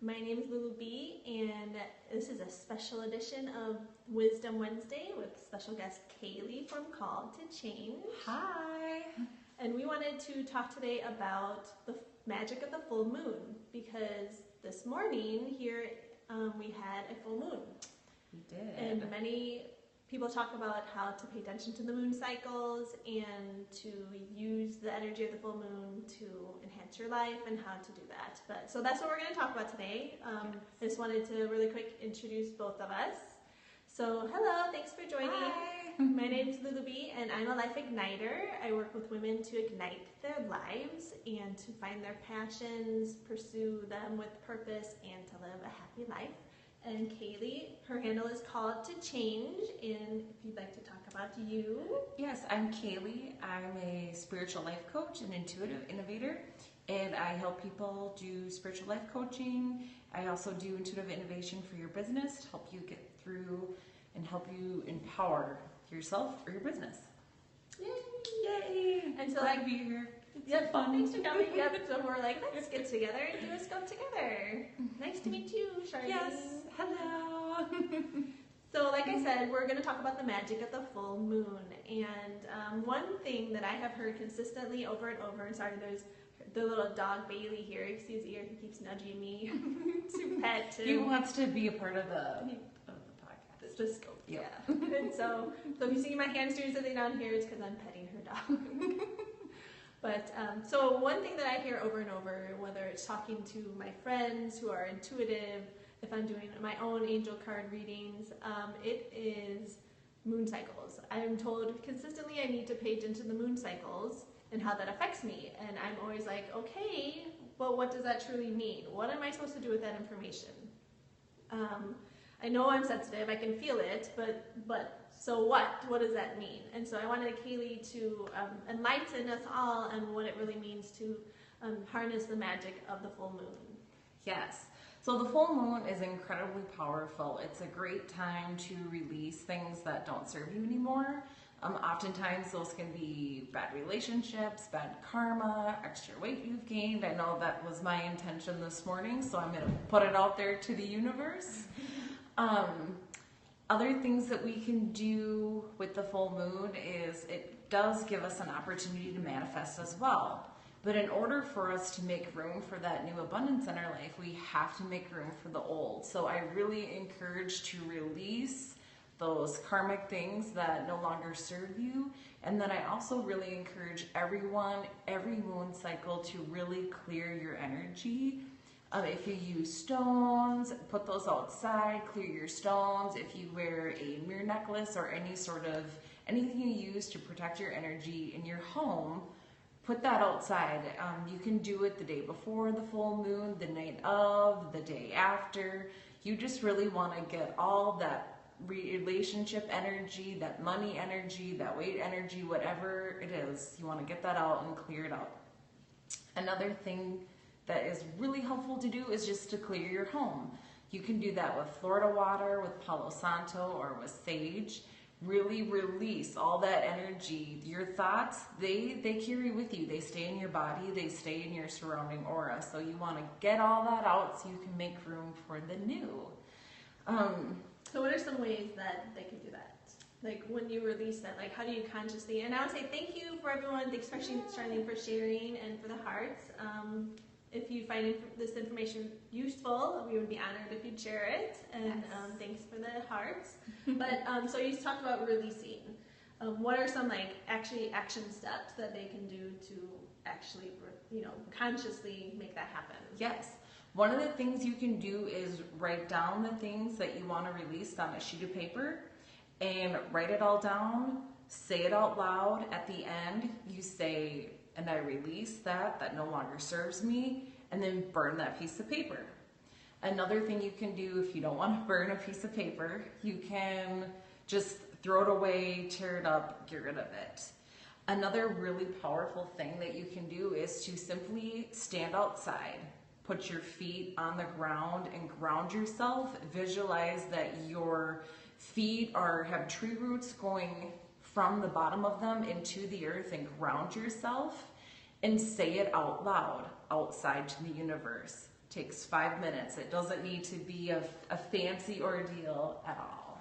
My name is Lulu B, and this is a special edition of Wisdom Wednesday with special guest Kahle from Called to Change. Hi! And we wanted to talk today about the magic of the full moon, because this morning here we had a full moon. We did. And many people talk about how to pay attention to the moon cycles and to use the energy of the full moon to enhance your life and how to do that. So that's what we're going to talk about today. I just wanted to really quick introduce both of us. So hello, thanks for joining. Hi. My name is Lulu B, and I'm a life igniter. I work with women to ignite their lives and to find their passions, pursue them with purpose, and to live a happy life. And Kahle, her handle is Called to Change, and if you'd like to talk about you. Yes, I'm Kahle. I'm a spiritual life coach and intuitive innovator, and I help people do spiritual life coaching. I also do intuitive innovation for your business to help you get through and help you empower yourself or your business. Yay! Yay! And so Glad to be here. Yep, thanks for coming. Yep, so we're like, let's get together and do a scope together. Nice to meet you, Charlene. Yes, hello. So like I said, we're going to talk about the magic of the full moon. And one thing that I have heard consistently over and over, and sorry, there's the little dog Bailey here. You see his ear, he keeps nudging me to pet. He wants to be a part of the podcast. The scope, Yep. yeah. And so if you see my hands doing something down here, it's because I'm petting her dog. But so one thing that I hear over and over, whether it's talking to my friends who are intuitive, if I'm doing my own angel card readings, it is moon cycles. I'm told consistently I need to pay attention to the moon cycles and how that affects me. And I'm always like, okay, but what does that truly mean? What am I supposed to do with that information? I know I'm sensitive, I can feel it, but so what? What does that mean? And so I wanted Kahle to enlighten us all on what it really means to harness the magic of the full moon. Yes. So the full moon is incredibly powerful. It's a great time to release things that don't serve you anymore. Oftentimes those can be bad relationships, bad karma, extra weight you've gained. I know that was my intention this morning, so I'm going to put it out there to the universe. Other things that we can do with the full moon is it does give us an opportunity to manifest as well. But in order for us to make room for that new abundance in our life, we have to make room for the old. So I really encourage to release those karmic things that no longer serve you. And then I also really encourage everyone, every moon cycle, to really clear your energy. If you use stones, put those outside, clear your stones. If you wear a mirror necklace or anything you use to protect your energy in your home, put that outside. You can do it the day before the full moon, the night of, the day after. You just really want to get all that relationship energy, that money energy, that weight energy, whatever it is, you want to get that out and clear it out. Another thing that is really helpful to do is just to clear your home. You can do that with Florida water, with Palo Santo, or with sage. Really release all that energy. Your thoughts, they carry with you. They stay in your body, they stay in your surrounding aura. So you want to get all that out so you can make room for the new. So what are some ways that they can do that? Like when you release that, like how do you consciously, and I would say thank you for everyone, thanks for Charlene for sharing and for the hearts. If you find this information useful, we would be honored if you'd share it, and yes. Thanks for the hearts. But so you talked about releasing. What are some action steps that they can do to actually, consciously make that happen? Yes. One of the things you can do is write down the things that you want to release on a sheet of paper and write it all down, say it out loud. At the end, you say, and I release that no longer serves me, and then burn that piece of paper. Another thing you can do if you don't want to burn a piece of paper, you can just throw it away, tear it up, get rid of it. Another really powerful thing that you can do is to simply stand outside, put your feet on the ground and ground yourself. Visualize that your feet have tree roots going from the bottom of them into the earth, and ground yourself and say it out loud outside to the universe. Takes 5 minutes. It doesn't need to be a fancy ordeal at all.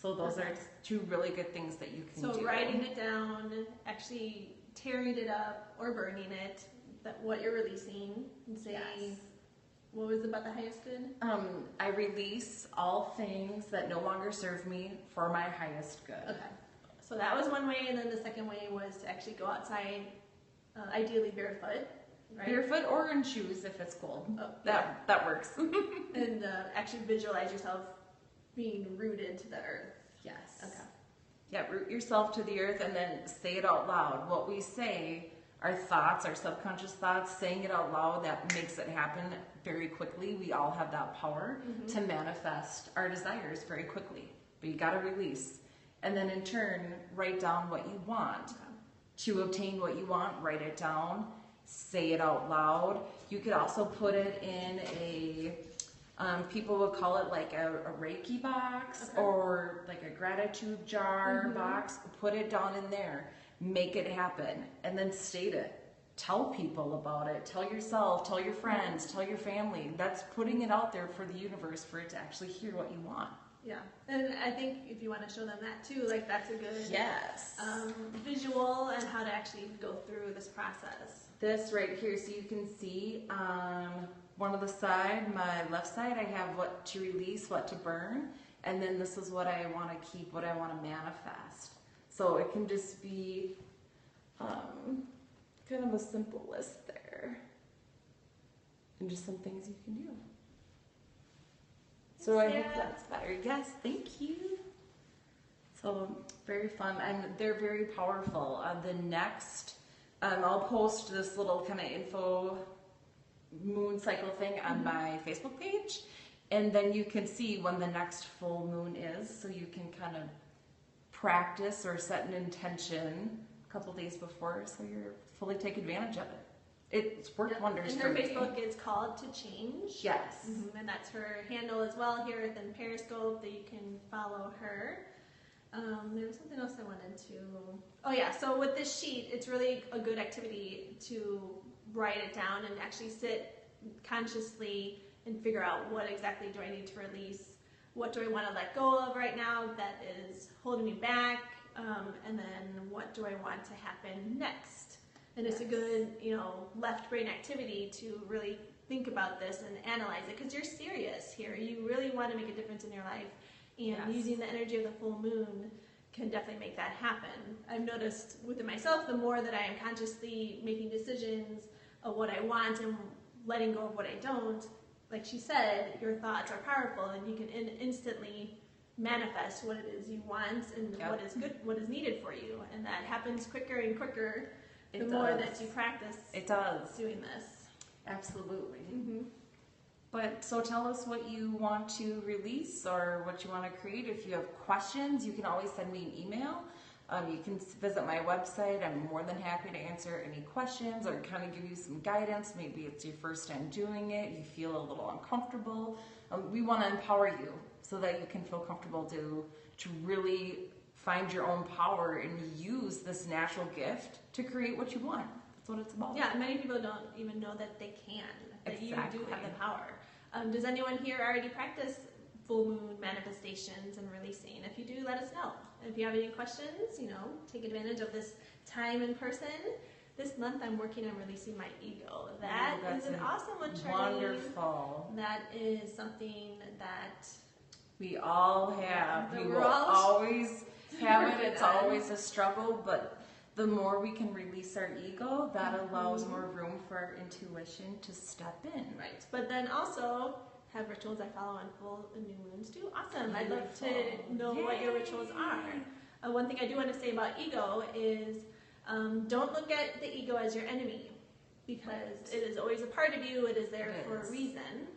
So those are two really good things that you can do. So writing it down, actually tearing it up or burning it, that what you're releasing, and say, what was about the highest good? I release all things that no longer serve me for my highest good. Okay. So that was one way, and then the second way was to actually go outside, ideally barefoot. Right? Barefoot or in shoes if it's cold. Oh, that works. And actually visualize yourself being rooted to the earth. Yes. Okay. Yeah, root yourself to the earth and then say it out loud. What we say, our thoughts, our subconscious thoughts, saying it out loud, that makes it happen very quickly. We all have that power to manifest our desires very quickly. But you got to release. And then in turn, write down what you want. To obtain what you want, write it down. Say it out loud. You could also put it in a, people would call it like a Reiki box or like a gratitude jar box. Put it down in there. Make it happen. And then state it. Tell people about it. Tell yourself, tell your friends, tell your family. That's putting it out there for the universe for it to actually hear what you want. Yeah, and I think if you want to show them that too, like that's a good visual and how to actually go through this process. This right here, so you can see one of the side, my left side, I have what to release, what to burn, and then this is what I want to keep, what I want to manifest. So it can just be kind of a simple list there, and just some things you can do. So I hope that's better. Yes, thank you. So very fun, and they're very powerful. The next, I'll post this little kind of info moon cycle thing on my Facebook page, and then you can see when the next full moon is, so you can kind of practice or set an intention a couple days before, so you're fully take advantage of it. It's worked wonders and for her me. Facebook is called To Change. Yes. And that's her handle as well here within Periscope that you can follow her. There was something else I wanted to... Oh yeah, so with this sheet, it's really a good activity to write it down and actually sit consciously and figure out what exactly do I need to release, what do I want to let go of right now that is holding me back, and then what do I want to happen next. And it's a good, left brain activity to really think about this and analyze it because you're serious here. You really want to make a difference in your life, and using the energy of the full moon can definitely make that happen. I've noticed within myself, the more that I am consciously making decisions of what I want and letting go of what I don't, like she said, your thoughts are powerful, and you can instantly manifest what it is you want and what is good, what is needed for you, and that happens quicker and quicker. The more that you practice doing this. Absolutely. But so tell us what you want to release or what you want to create. If you have questions, you can always send me an email. You can visit my website. I'm more than happy to answer any questions or kind of give you some guidance. Maybe it's your first time doing it. You feel a little uncomfortable. We want to empower you so that you can feel comfortable to really find your own power and use this natural gift to create what you want. That's what it's about. Yeah, many people don't even know that they can, that you do have the power. Does anyone here already practice full moon manifestations and releasing? If you do, let us know. And if you have any questions, take advantage of this time in person. This month I'm working on releasing my ego. That is an awesome one, Charlene. Wonderful. That is something that we all have. We will always have it. It's always a struggle, but the more we can release our ego, that allows more room for our intuition to step in. Right. But then also have rituals I follow on full and new moons too. Awesome. I'd love to know what your rituals are. One thing I do want to say about ego is don't look at the ego as your enemy, because it is always a part of you. It is there for a reason.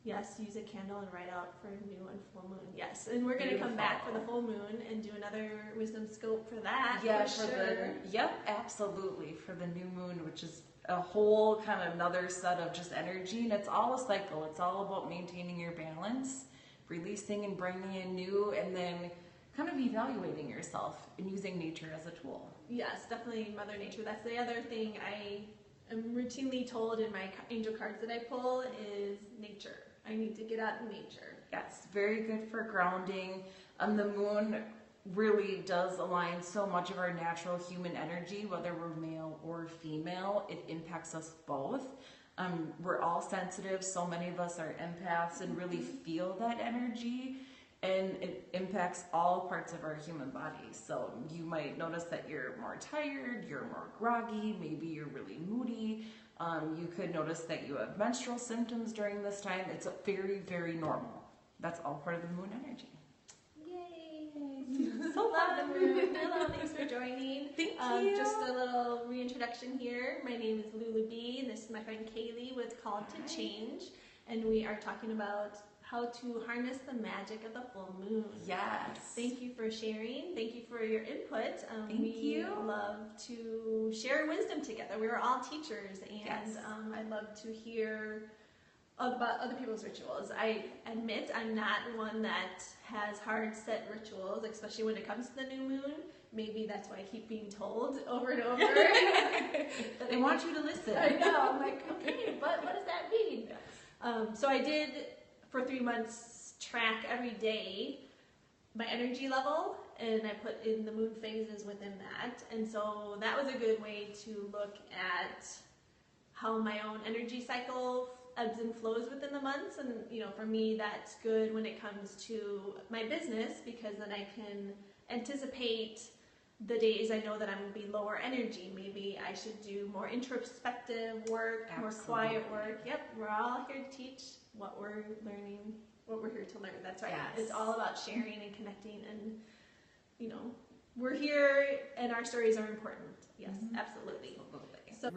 Yes, use a candle and write out for new and full moon. Yes, and we're going to come back for the full moon and do another wisdom scope for that. Yeah, absolutely. For the new moon, which is a whole kind of another set of just energy, and it's all a cycle. It's all about maintaining your balance, releasing and bringing in new, and then kind of evaluating yourself and using nature as a tool. Yes, definitely Mother Nature. That's the other thing I am routinely told in my angel cards that I pull is nature. I need to get out in nature. Yes, very good for grounding. The moon really does align so much of our natural human energy, whether we're male or female. It impacts us both. We're all sensitive. So many of us are empaths and really feel that energy, and it impacts all parts of our human body. So you might notice that you're more tired, you're more groggy, maybe you're really moody. You could notice that you have menstrual symptoms during this time. It's very, very normal. That's all part of the moon energy. Yay! So love the moon. Hello, thanks for joining. Thank you. Just a little reintroduction here. My name is Lulu B, and this is my friend Kahle with Called to Change, and we are talking about how to harness the magic of the full moon. Yes. Thank you for sharing. Thank you for your input. Thank you. We love to share wisdom together. We are all teachers, and Yes. I love to hear about other people's rituals. I admit I'm not one that has hard set rituals, especially when it comes to the new moon. Maybe that's why I keep being told over and over. that They want you to listen. I know. I'm like, okay, but what does that mean? So I did, for 3 months, track every day my energy level, and I put in the moon phases within that. And so that was a good way to look at how my own energy cycle ebbs and flows within the months. And for me, that's good when it comes to my business, because then I can anticipate the days I know that I'm going to be lower energy. Maybe I should do more introspective work, more quiet work. Yep, we're all here to teach what we're learning, what we're here to learn. That's right. Yes. It's all about sharing and connecting, and we're here and our stories are important. Yes, absolutely.